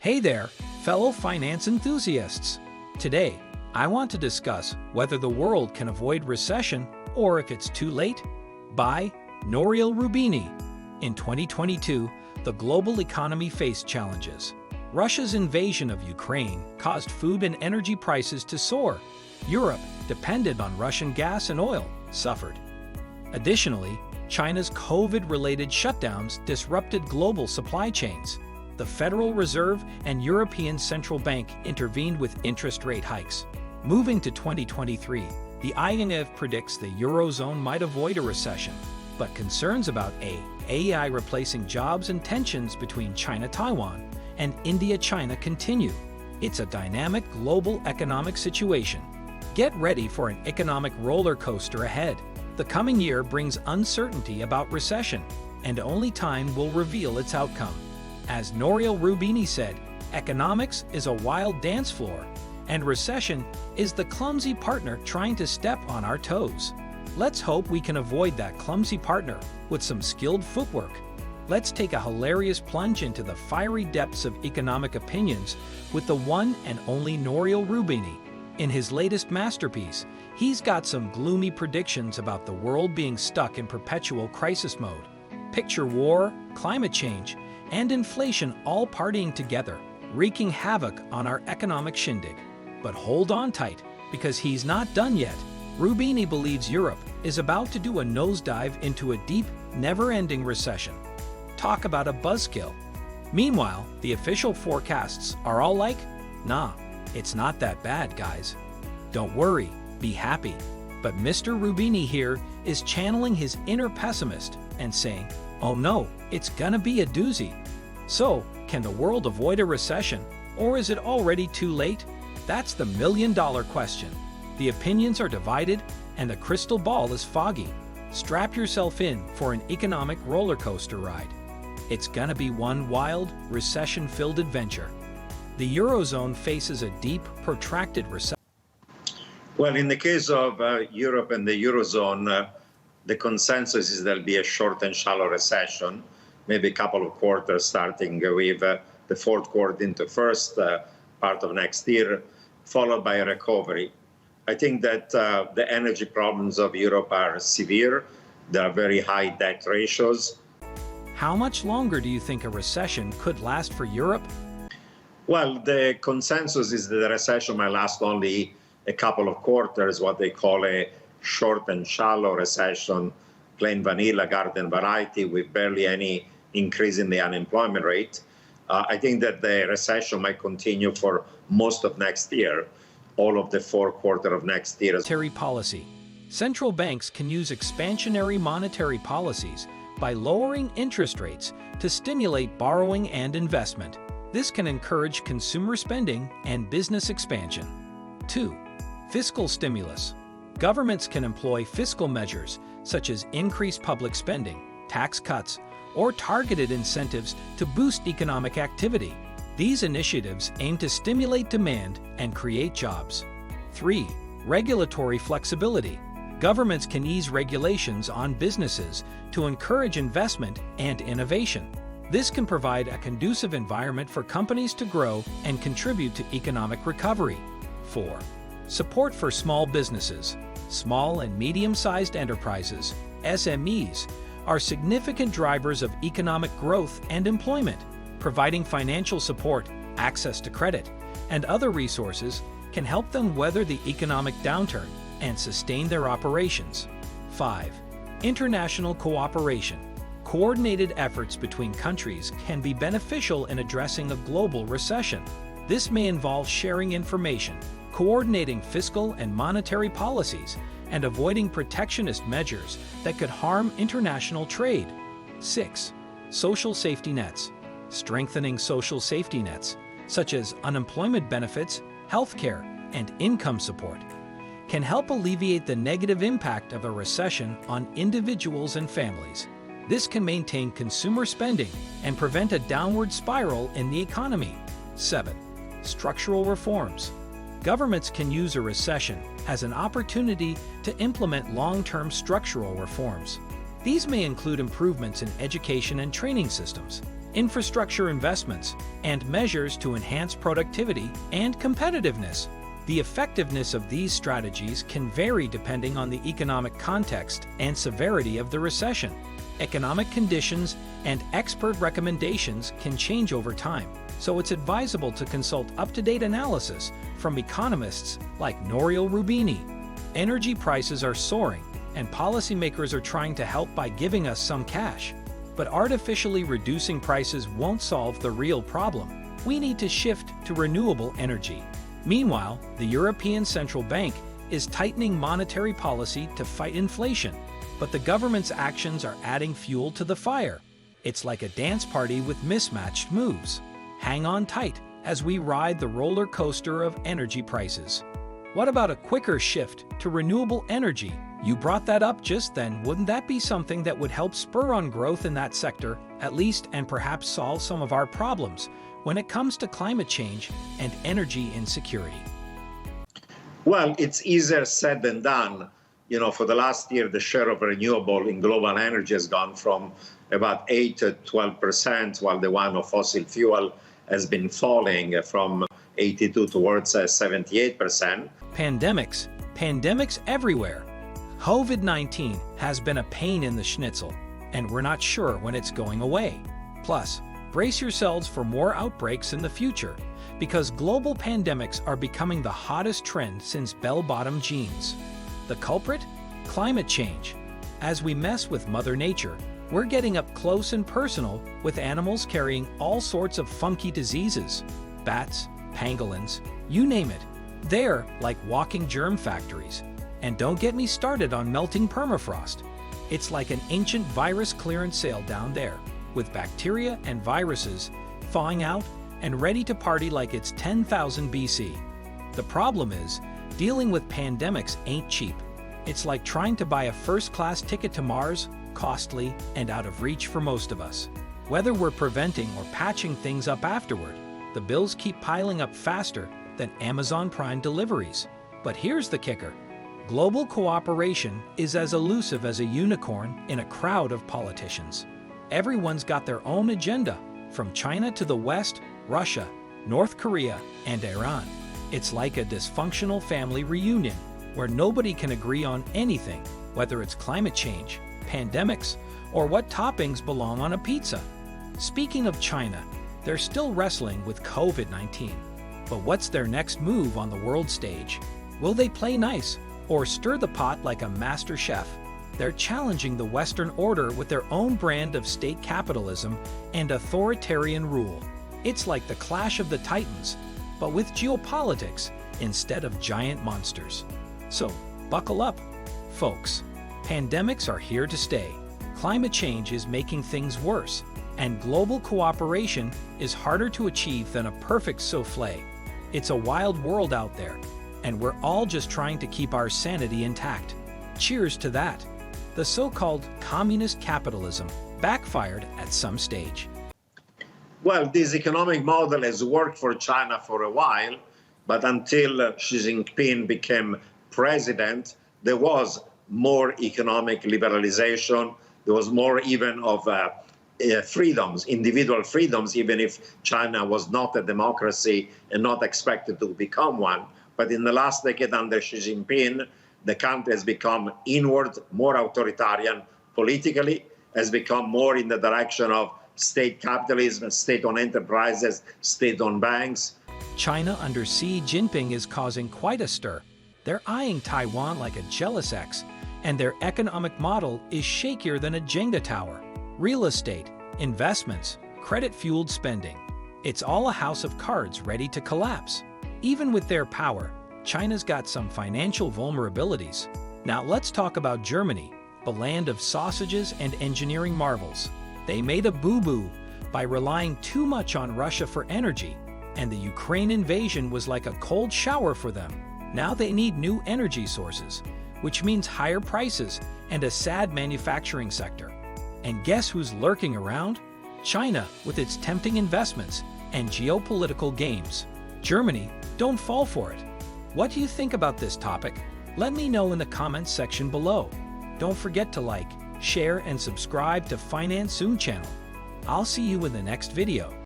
Hey there, fellow finance enthusiasts. Today, I want to discuss whether the world can avoid recession or if it's too late. By Nouriel Roubini. In 2022, the global economy faced challenges. Russia's invasion of Ukraine caused food and energy prices to soar. Europe, dependent on Russian gas and oil, suffered. Additionally, China's COVID-related shutdowns disrupted global supply chains. The Federal Reserve and European Central Bank intervened with interest rate hikes. Moving to 2023, the IMF predicts the Eurozone might avoid a recession, but concerns about AI replacing jobs and tensions between China-Taiwan and India-China continue. It's a dynamic global economic situation. Get ready for an economic roller coaster ahead. The coming year brings uncertainty about recession, and only time will reveal its outcome. As Nouriel Roubini said, economics is a wild dance floor, and recession is the clumsy partner trying to step on our toes. Let's hope we can avoid that clumsy partner with some skilled footwork. Let's take a hilarious plunge into the fiery depths of economic opinions with the one and only Nouriel Roubini. In his latest masterpiece, he's got some gloomy predictions about the world being stuck in perpetual crisis mode. Picture war, climate change, and inflation all partying together, wreaking havoc on our economic shindig. But hold on tight, because he's not done yet. Roubini believes Europe is about to do a nosedive into a deep, never-ending recession. Talk about a buzzkill. Meanwhile, the official forecasts are all like, nah, it's not that bad, guys. Don't worry, be happy. But Mr. Roubini here is channeling his inner pessimist and saying, oh no, it's gonna be a doozy. So, can the world avoid a recession, or is it already too late? That's the million-dollar question. The opinions are divided, and the crystal ball is foggy. Strap yourself in for an economic roller coaster ride. It's gonna be one wild, recession-filled adventure. The Eurozone faces a deep, protracted recession. Well, in the case of Europe and the Eurozone, the consensus is there'll be a short and shallow recession, maybe a couple of quarters starting with the fourth quarter into first part of next year, followed by a recovery. I think that the energy problems of Europe are severe. There are very high debt ratios. How much longer do you think a recession could last for Europe? Well, the consensus is that the recession might last only a couple of quarters, what they call a short and shallow recession, plain vanilla garden variety with barely any increase in the unemployment rate. I think that the recession might continue for most of next year, all of the fourth quarter of next year. Monetary policy. Central banks can use expansionary monetary policies by lowering interest rates to stimulate borrowing and investment. This can encourage consumer spending and business expansion. 2. Fiscal stimulus. Governments can employ fiscal measures such as increased public spending, tax cuts, or targeted incentives to boost economic activity. These initiatives aim to stimulate demand and create jobs. 3. Regulatory flexibility. Governments can ease regulations on businesses to encourage investment and innovation. This can provide a conducive environment for companies to grow and contribute to economic recovery. 4. Support for small businesses. Small and medium-sized enterprises, SMEs, are significant drivers of economic growth and employment. Providing financial support, access to credit, and other resources can help them weather the economic downturn and sustain their operations. 5. International cooperation. Coordinated efforts between countries can be beneficial in addressing a global recession. This may involve sharing information, coordinating fiscal and monetary policies, and avoiding protectionist measures that could harm international trade. 6. Social safety nets. Strengthening social safety nets, such as unemployment benefits, healthcare, and income support, can help alleviate the negative impact of a recession on individuals and families. This can maintain consumer spending and prevent a downward spiral in the economy. 7. Structural reforms. Governments can use a recession as an opportunity to implement long-term structural reforms. These may include improvements in education and training systems, infrastructure investments, and measures to enhance productivity and competitiveness. The effectiveness of these strategies can vary depending on the economic context and severity of the recession. Economic conditions and expert recommendations can change over time, so it's advisable to consult up-to-date analysis from economists like Nouriel Roubini. Energy prices are soaring, and policymakers are trying to help by giving us some cash. But artificially reducing prices won't solve the real problem. We need to shift to renewable energy. Meanwhile, the European Central Bank is tightening monetary policy to fight inflation, but the government's actions are adding fuel to the fire. It's like a dance party with mismatched moves. Hang on tight as we ride the roller coaster of energy prices. What about a quicker shift to renewable energy? You brought that up just then. Wouldn't that be something that would help spur on growth in that sector, at least, and perhaps solve some of our problems when it comes to climate change and energy insecurity? Well, it's easier said than done. For the last year, the share of renewable in global energy has gone from about 8 to 12%, while the one of fossil fuel has been falling from 82 towards 78%. Pandemics everywhere. COVID-19 has been a pain in the schnitzel, and we're not sure when it's going away. Plus, brace yourselves for more outbreaks in the future, because global pandemics are becoming the hottest trend since bell-bottom jeans. The culprit? Climate change. As we mess with Mother Nature, we're getting up close and personal with animals carrying all sorts of funky diseases. Bats, pangolins, you name it. They're like walking germ factories. And don't get me started on melting permafrost. It's like an ancient virus clearance sale down there, with bacteria and viruses thawing out and ready to party like it's 10,000 BC. The problem is, dealing with pandemics ain't cheap. It's like trying to buy a first-class ticket to Mars, costly and out of reach for most of us. Whether we're preventing or patching things up afterward, the bills keep piling up faster than Amazon Prime deliveries. But here's the kicker. Global cooperation is as elusive as a unicorn in a crowd of politicians. Everyone's got their own agenda, from China to the West, Russia, North Korea, and Iran. It's like a dysfunctional family reunion, where nobody can agree on anything, whether it's climate change, pandemics, or what toppings belong on a pizza. Speaking of China, they're still wrestling with COVID-19. But what's their next move on the world stage? Will they play nice or stir the pot like a master chef? They're challenging the Western order with their own brand of state capitalism and authoritarian rule. It's like the clash of the titans, but with geopolitics instead of giant monsters. So, buckle up, folks. Pandemics are here to stay. Climate change is making things worse, and global cooperation is harder to achieve than a perfect souffle. It's a wild world out there, and we're all just trying to keep our sanity intact. Cheers to that. The so-called communist capitalism backfired at some stage. Well, this economic model has worked for China for a while, but until Xi Jinping became president, there was more economic liberalization. There was more even of freedoms, individual freedoms, even if China was not a democracy and not expected to become one. But in the last decade under Xi Jinping, the country has become inward, more authoritarian politically, has become more in the direction of state capitalism, state-owned enterprises, state-owned banks. China under Xi Jinping is causing quite a stir. They're eyeing Taiwan like a jealous ex, and their economic model is shakier than a Jenga tower. Real estate, investments, credit-fueled spending. It's all a house of cards ready to collapse. Even with their power, China's got some financial vulnerabilities. Now let's talk about Germany, the land of sausages and engineering marvels. They made a boo-boo by relying too much on Russia for energy, and the Ukraine invasion was like a cold shower for them. Now they need new energy sources, which means higher prices and a sad manufacturing sector. And guess who's lurking around? China, with its tempting investments and geopolitical games. Germany, don't fall for it. What do you think about this topic? Let me know in the comments section below. Don't forget to like, share, and subscribe to Finance Soon channel. I'll see you in the next video.